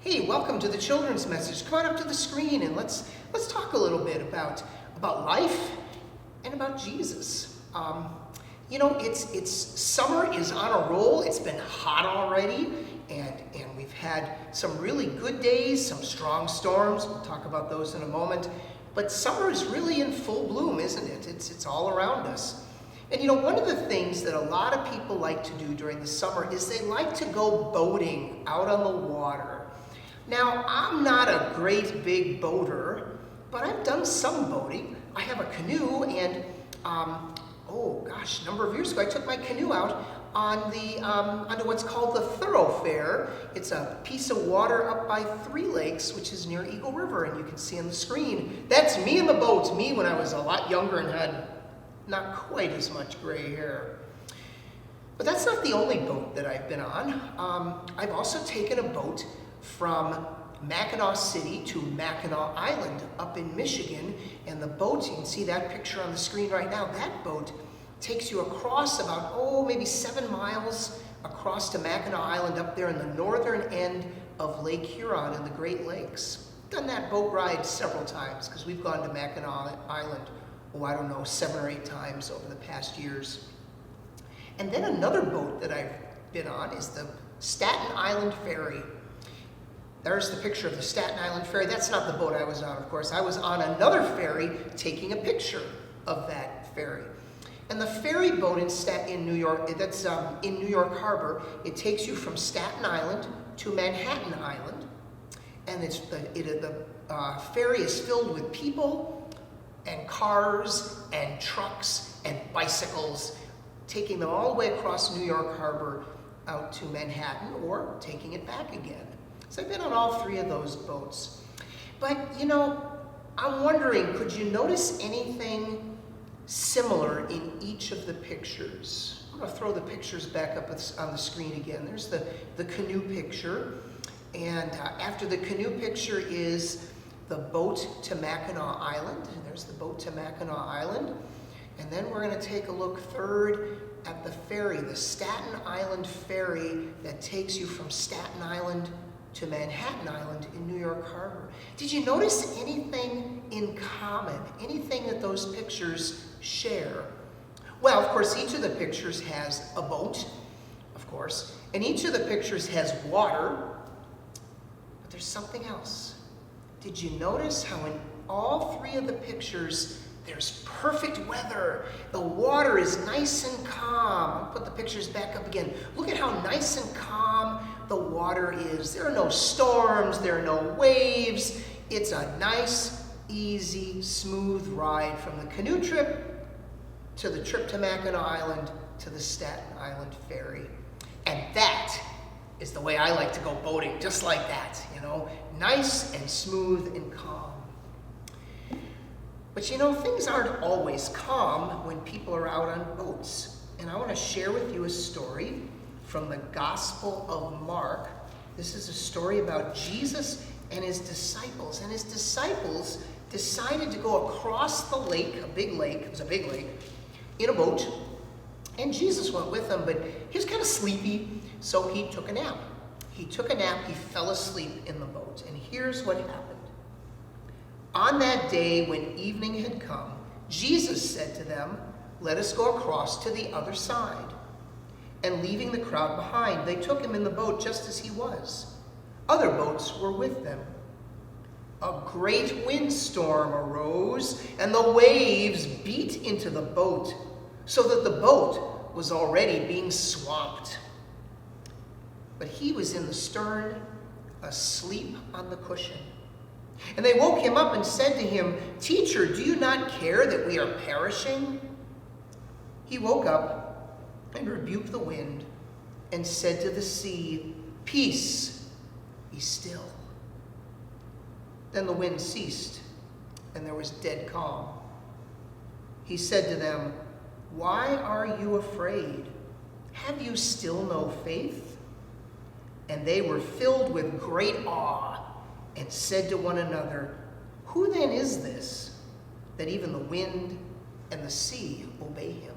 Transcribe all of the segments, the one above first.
Hey, welcome to the children's message. Come on up to the screen and let's talk a little bit about life and about Jesus. It's summer is on a roll. It's been hot already, and we've had some really good days, some strong storms. We'll talk about those in a moment. But summer is really in full bloom, isn't it? It's all around us. And one of the things that a lot of people like to do during the summer is they like to go boating out on the water. Now, I'm not a great big boater, but I've done some boating. I have a canoe, and a number of years ago, I took my canoe out onto what's called the thoroughfare. It's a piece of water up by Three Lakes, which is near Eagle River, and you can see on the screen. That's me in the boat, me when I was a lot younger and had not quite as much gray hair. But that's not the only boat that I've been on. I've also taken a boat from Mackinac City to Mackinac Island up in Michigan, and the boat, you can see that picture on the screen right now, that boat takes you across about, maybe 7 miles across to Mackinac Island up there in the northern end of Lake Huron in the Great Lakes. Done that boat ride several times because we've gone to Mackinac Island, 7 or 8 times over the past years. And then another boat that I've been on is the Staten Island Ferry. There's the picture of the Staten Island Ferry. That's not the boat I was on, of course. I was on another ferry taking a picture of that ferry. And the ferry boat in New York, that's in New York Harbor, it takes you from Staten Island to Manhattan Island. And the ferry is filled with people and cars and trucks and bicycles, taking them all the way across New York Harbor out to Manhattan or taking it back again. So I've been on all 3 of those boats. But, I'm wondering, could you notice anything similar in each of the pictures? I'm going to throw the pictures back up on the screen again. There's the canoe picture. And after the canoe picture is the boat to Mackinac Island. And there's the boat to Mackinac Island. And then we're going to take a look third at the ferry, the Staten Island Ferry that takes you from Staten Island to Manhattan Island in New York Harbor. Did you notice anything in common? Anything that those pictures share? Well, of course, each of the pictures has a boat, of course, and each of the pictures has water, but there's something else. Did you notice how in all 3 of the pictures there's perfect weather? The water is nice and calm. I'll put the pictures back up again. Look at how nice and calm the water is. There are no storms, there are no waves. It's a nice, easy, smooth ride from the canoe trip to the trip to Mackinac Island to the Staten Island Ferry. And that is the way I like to go boating, just like that, nice and smooth and calm. But things aren't always calm when people are out on boats. And I want to share with you a story from the Gospel of Mark. This is a story about Jesus and his disciples. And his disciples decided to go across the lake, it was a big lake, in a boat. And Jesus went with them, but he was kind of sleepy, so he took a nap. He fell asleep in the boat. And here's what happened. On that day when evening had come, Jesus said to them, "Let us go across to the other side." And leaving the crowd behind, they took him in the boat just as he was. Other boats were with them. A great windstorm arose, and the waves beat into the boat, so that the boat was already being swamped. But he was in the stern, asleep on the cushion. And they woke him up and said to him, "Teacher, do you not care that we are perishing?" He woke up and rebuked the wind and said to the sea, "Peace, be still." Then the wind ceased, and there was dead calm. He said to them, "Why are you afraid? Have you still no faith?" And they were filled with great awe and said to one another, "Who then is this, that even the wind and the sea obey him?"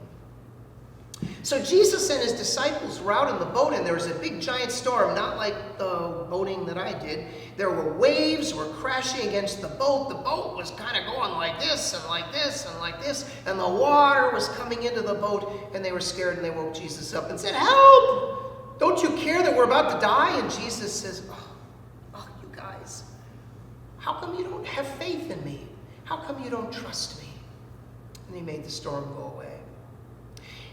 So Jesus and his disciples were out in the boat, and there was a big giant storm, not like the boating that I did. There were waves were crashing against the boat. The boat was kind of going like this and like this and like this, and the water was coming into the boat, and they were scared, and they woke Jesus up and said, "Help! Don't you care that we're about to die?" And Jesus says, oh, you guys, how come you don't have faith in me? How come you don't trust me? And he made the storm go away.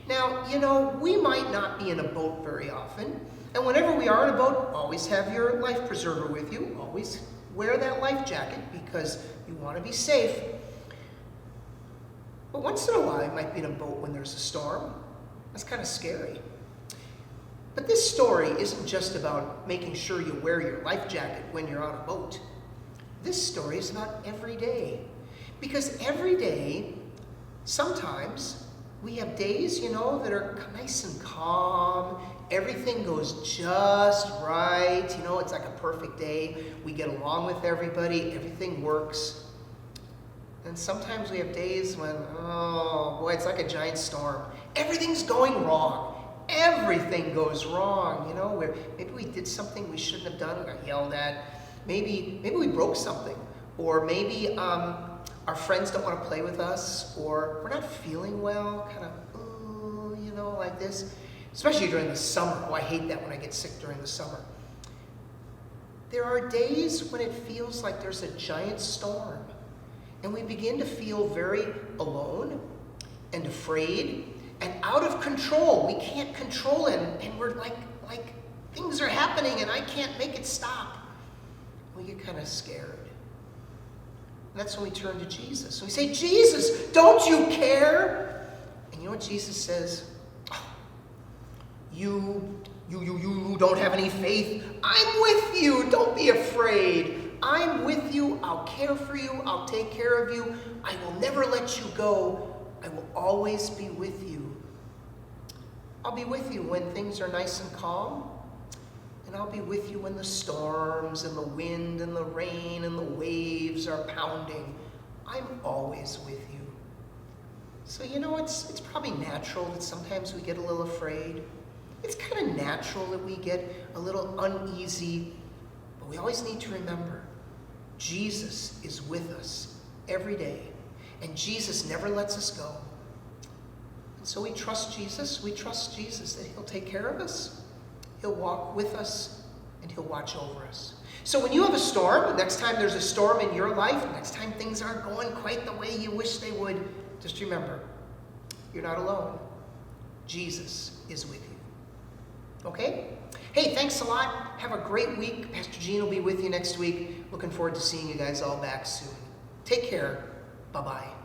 Now, you know, we might not be in a boat very often, and whenever we are in a boat, always have your life preserver with you. Always wear that life jacket because you want to be safe. But once in a while, you might be in a boat when there's a storm. That's kind of scary. But this story isn't just about making sure you wear your life jacket when you're on a boat. This story is about every day. Because every day, sometimes, we have days, you know, that are nice and calm. Everything goes just right. You know, it's like a perfect day. We get along with everybody. Everything works. And sometimes we have days when, oh boy, it's like a giant storm. Everything's going wrong. Everything goes wrong, you know, where maybe we did something we shouldn't have done, we got yelled at. Maybe we broke something. Or maybe our friends don't want to play with us, or we're not feeling well, kind of, you know, like this. Especially during the summer. Oh, I hate that when I get sick during the summer. There are days when it feels like there's a giant storm, and we begin to feel very alone and afraid and out of control. We can't control it, and we're like things are happening and I can't make it stop. We get kind of scared. That's when we turn to Jesus. And we say, "Jesus, don't you care?" And you know what Jesus says? "Oh, you don't have any faith. I'm with you. Don't be afraid. I'm with you. I'll care for you. I'll take care of you. I will never let you go. I will always be with you. I'll be with you when things are nice and calm. And I'll be with you when the storms and the wind and the rain and the waves are pounding. I'm always with you." So you know, it's probably natural that sometimes we get a little afraid. It's kind of natural that we get a little uneasy. But we always need to remember, Jesus is with us every day. And Jesus never lets us go. And so we trust Jesus. We trust Jesus that he'll take care of us. He'll walk with us, and he'll watch over us. So when you have a storm, next time there's a storm in your life, next time things aren't going quite the way you wish they would, just remember, you're not alone. Jesus is with you. Okay? Hey, thanks a lot. Have a great week. Pastor Gene will be with you next week. Looking forward to seeing you guys all back soon. Take care. Bye-bye.